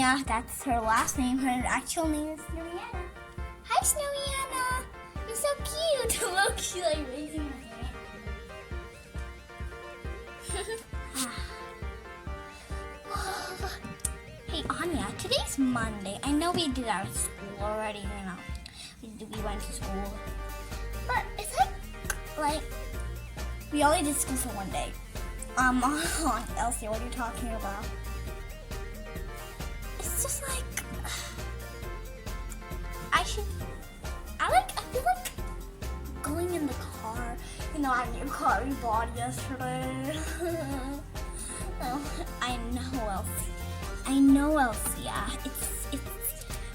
Annia, that's her last name. Her actual name is Snowy Anna. Hi, Snowy Anna. You're so cute. Look, she's like raising her hand. Hey, Annia, today's Monday. I know we did our school already, you know. We went to school. But it's like we only did school for one day. Elsie, what are you talking about? It's just like I feel like going in the car. You know, our new car we bought yesterday. I know, Elsia. It's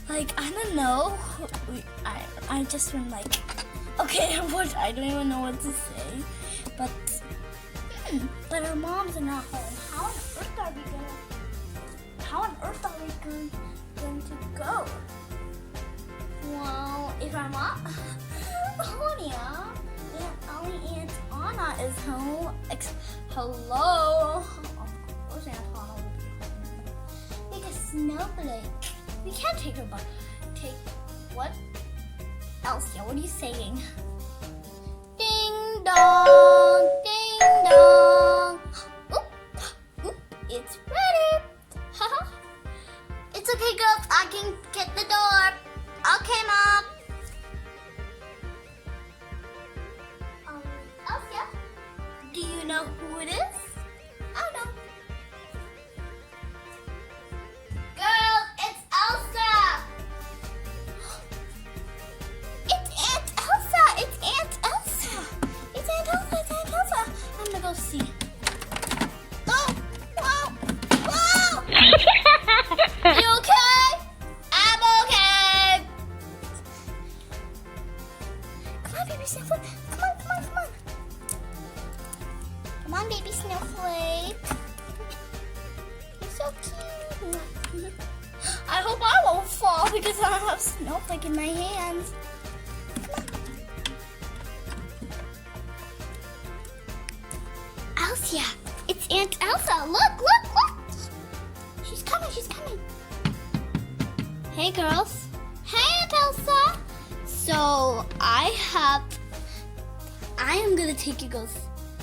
like I don't know. I just been like, okay, what? I don't even know what to say. But our moms are not home. How on earth are we going to go? Well, if our mom, Annia, only Aunt Anna is home. Hello. Of course, Aunt Anna will be home. Because Snowflake. We can't take her, but take what? Elsia, what are you saying? Ding dong, ding dong. Oop, it's ready. It's okay, girls. I can get the door. Okay, Mom. Elsia, do you know who it is? Oh no. Girls, it's Elsa. It's Aunt Elsa. It's Aunt Elsa. It's Aunt Elsa. It's Aunt Elsa. I'm gonna go see. Oh, whoa, whoa. You okay? I'm okay. Come on, baby Snowflake. Come on. Come on, baby Snowflake. You're so cute. I hope I won't fall because I don't have Snowflake in my hands. Come on. Elsia, it's Aunt Elsa. Look. She's coming. Hey, girls. Hey, Aunt Elsa. So I am gonna take you girls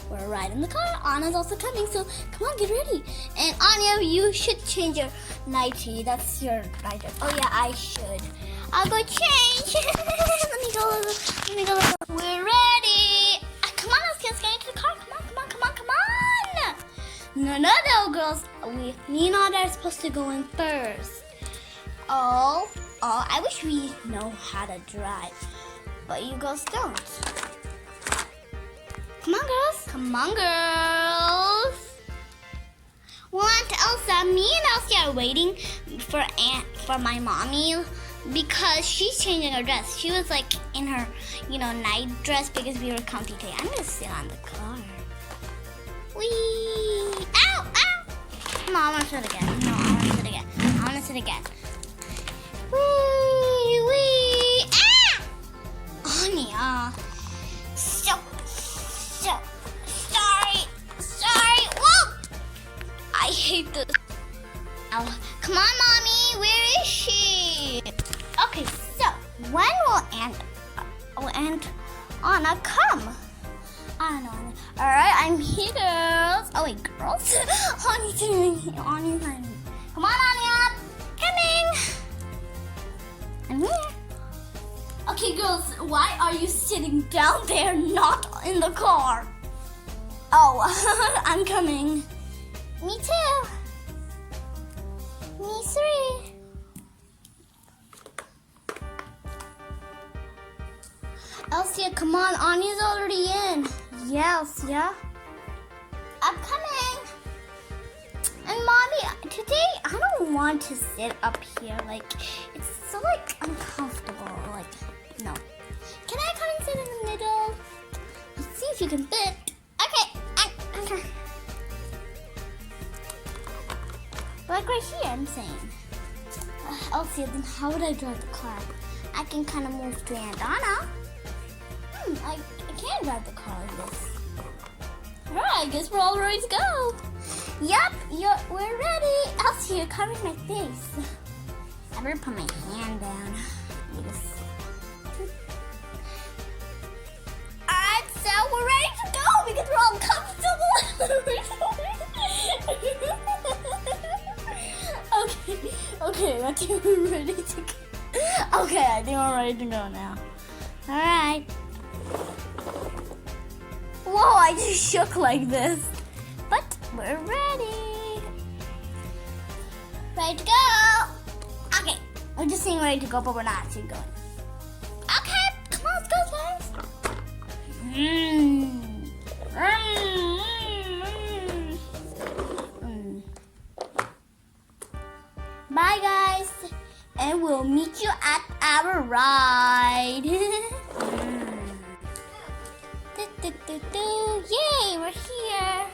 for a ride in the car. Anna's also coming, so come on, get ready. And Annia, you should change your nightie. That's your night dress. Oh yeah, I should. I'll go change. Let me go. We're ready. Come on, let's get into the car. Come on. No, girls. Me and Anna are supposed to go in first. Oh, I wish we know how to drive, but you girls don't. Come on, girls. Well, Aunt Elsa, me and Elsie are waiting for my mommy because she's changing her dress. She was like in her, night dress because we were comfy today. I'm gonna sit on the car. Whee! Ow! No, I want to sit again. I want to sit again. Wee! Ah! Annia. So sorry. Whoa! I hate this. Oh, come on, Mommy. Where is she? Okay, so when will Aunt Anna come? I don't know. All right, I'm here, girls. Oh wait, girls. Annia's coming. Come on, Annia. Coming. I'm here. Okay, girls, why are you sitting down there, not in the car? Oh, I'm coming. Me too. Me three. Elsia, come on. Annia's already in. Yeah, Elsia. I'm coming. And Mommy, today I don't want to sit up here. Like, it's so uncomfortable. No. Can I come and sit in the middle? Let's see if you can fit. Okay. Like right here, I'm saying. Elsie, then how would I drive the car? I can kind of move to Aunt Anna. I can't drive the car like this. Alright, I guess we're all ready to go. Yep, we're ready. Elsie, you're covering my face. I better put my hand down. Alright, so we're ready to go because we're all comfortable. Okay, I think we're ready to go. Okay, I think we're ready to go now. Alright. Whoa, I just shook like this. But we're ready. Ready to go. Okay, we're just saying ready to go, but we're not actually going. Okay, come on, let's go, guys. Bye, guys, and we'll meet you at our ride. Yay, we're here.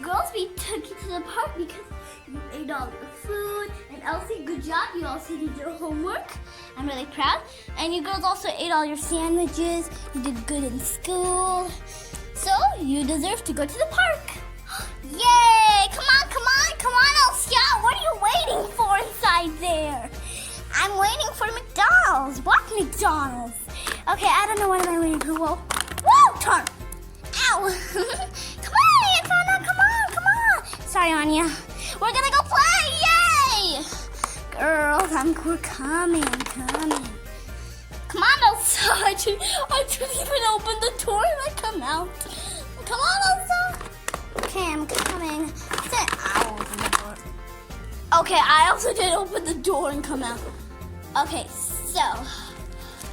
Girls, we took you to the park because you ate all your food. And Elsie, good job. You also did your homework. I'm really proud. And you girls also ate all your sandwiches. You did good in school. So you deserve to go to the park. Yay! Come on, Elsia. What are you waiting for inside there? I'm waiting for McDonald's. What McDonald's? Okay, I don't know what am I waiting for. Whoa, turn. Ow. Come on. Sorry, Annia. We're gonna go play. Yay! Girls, we're coming. Come on, Elsa. I didn't even open the door and I come out. Come on, Elsa. Okay, I'm coming. Okay, I also did open the door and come out. Okay, so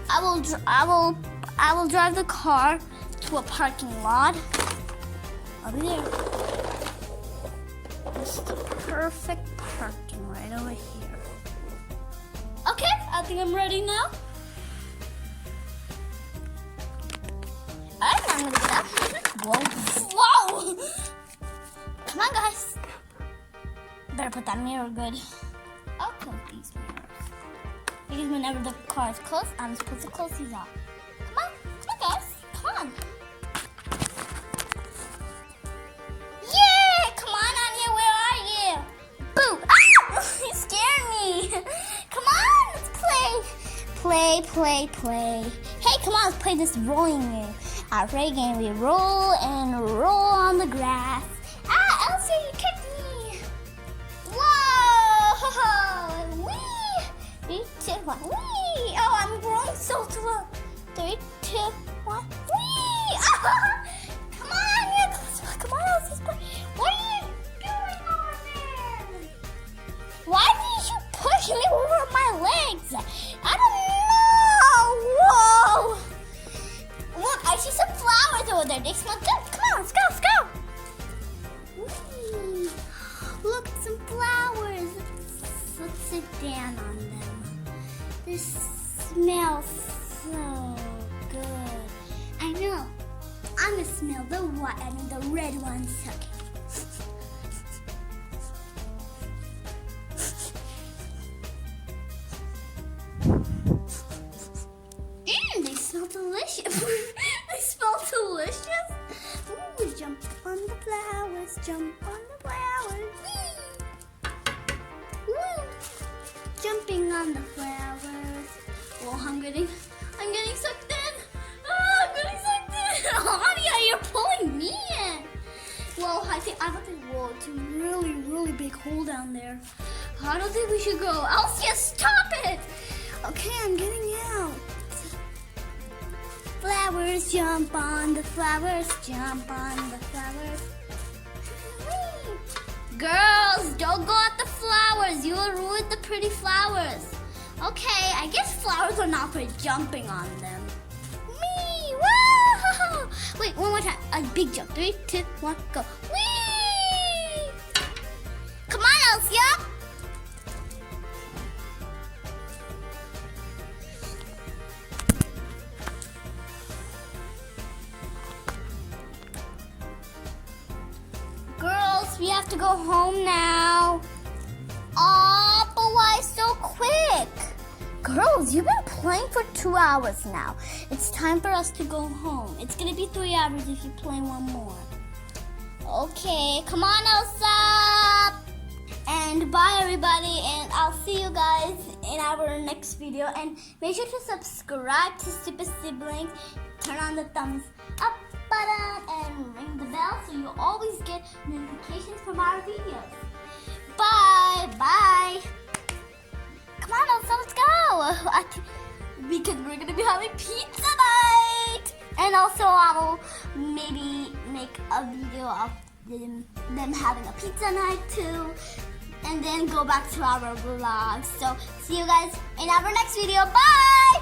I will drive the car to a parking lot. I'll be there. This is the perfect parking right over here. Okay, I think I'm ready now. Alright, I'm gonna get up. Whoa! Come on, guys. Better put that mirror good. I'll close these mirrors. Because whenever the car is closed, I'm supposed to close these off. Come on, guys. Come on. Yay! Come on, Annia, where are you? Boo! Ah! You scared me. Come on, let's play. Play. Hey, come on, let's play this rolling game. Our play game, we roll and roll on the grass. Ah, Elsie, you kicked me. Whoa! Wee! 3, 2, 1. Wee! Oh, I'm growing so slow. 3, 2, 1. Wee! Come on, Elsie. What are you doing over there? Why did you push me over my legs? I don't know. Whoa! Look, I see some flowers over there. They smell good. Come on, let's go. Whee. Look, some flowers. Let's sit down on them. They smell so good. I know. I'm gonna smell the red ones. Okay. They smell delicious. They smell delicious. Ooh, jump on the flowers. Whee! Woo! Jumping on the flowers. Oh, I'm getting sucked in. Oh, I'm getting sucked in. Annia, you're pulling me in. Well, I thought it's a really, really big hole down there. I don't think we should go. Elsia, stop it. Okay, I'm getting out. Flowers, jump on the flowers. Whee! Girls, don't go at the flowers. You will ruin the pretty flowers. Okay, I guess flowers are not for jumping on them. Whee! Whoa! Wait, one more time. A big jump. 3, 2, 1, go. Whee! Come on, Elsia. Girls, we have to go home now. Aw, but why so quick? Girls, you've been playing for 2 hours now. It's time for us to go home. It's gonna be 3 hours if you play one more. Okay, come on, Elsa. And And bye everybody, and I'll see you guys in our next video. And make sure to subscribe to Stupid Siblings, turn on the thumbs up button, and ring the bell so you always get notifications from our videos. Bye, bye. Come on, Elsa, let's go. Because we're gonna be having pizza night. And also I will maybe make a video of them having a pizza night too. And then go back to our vlog. So see you guys in our next video. Bye!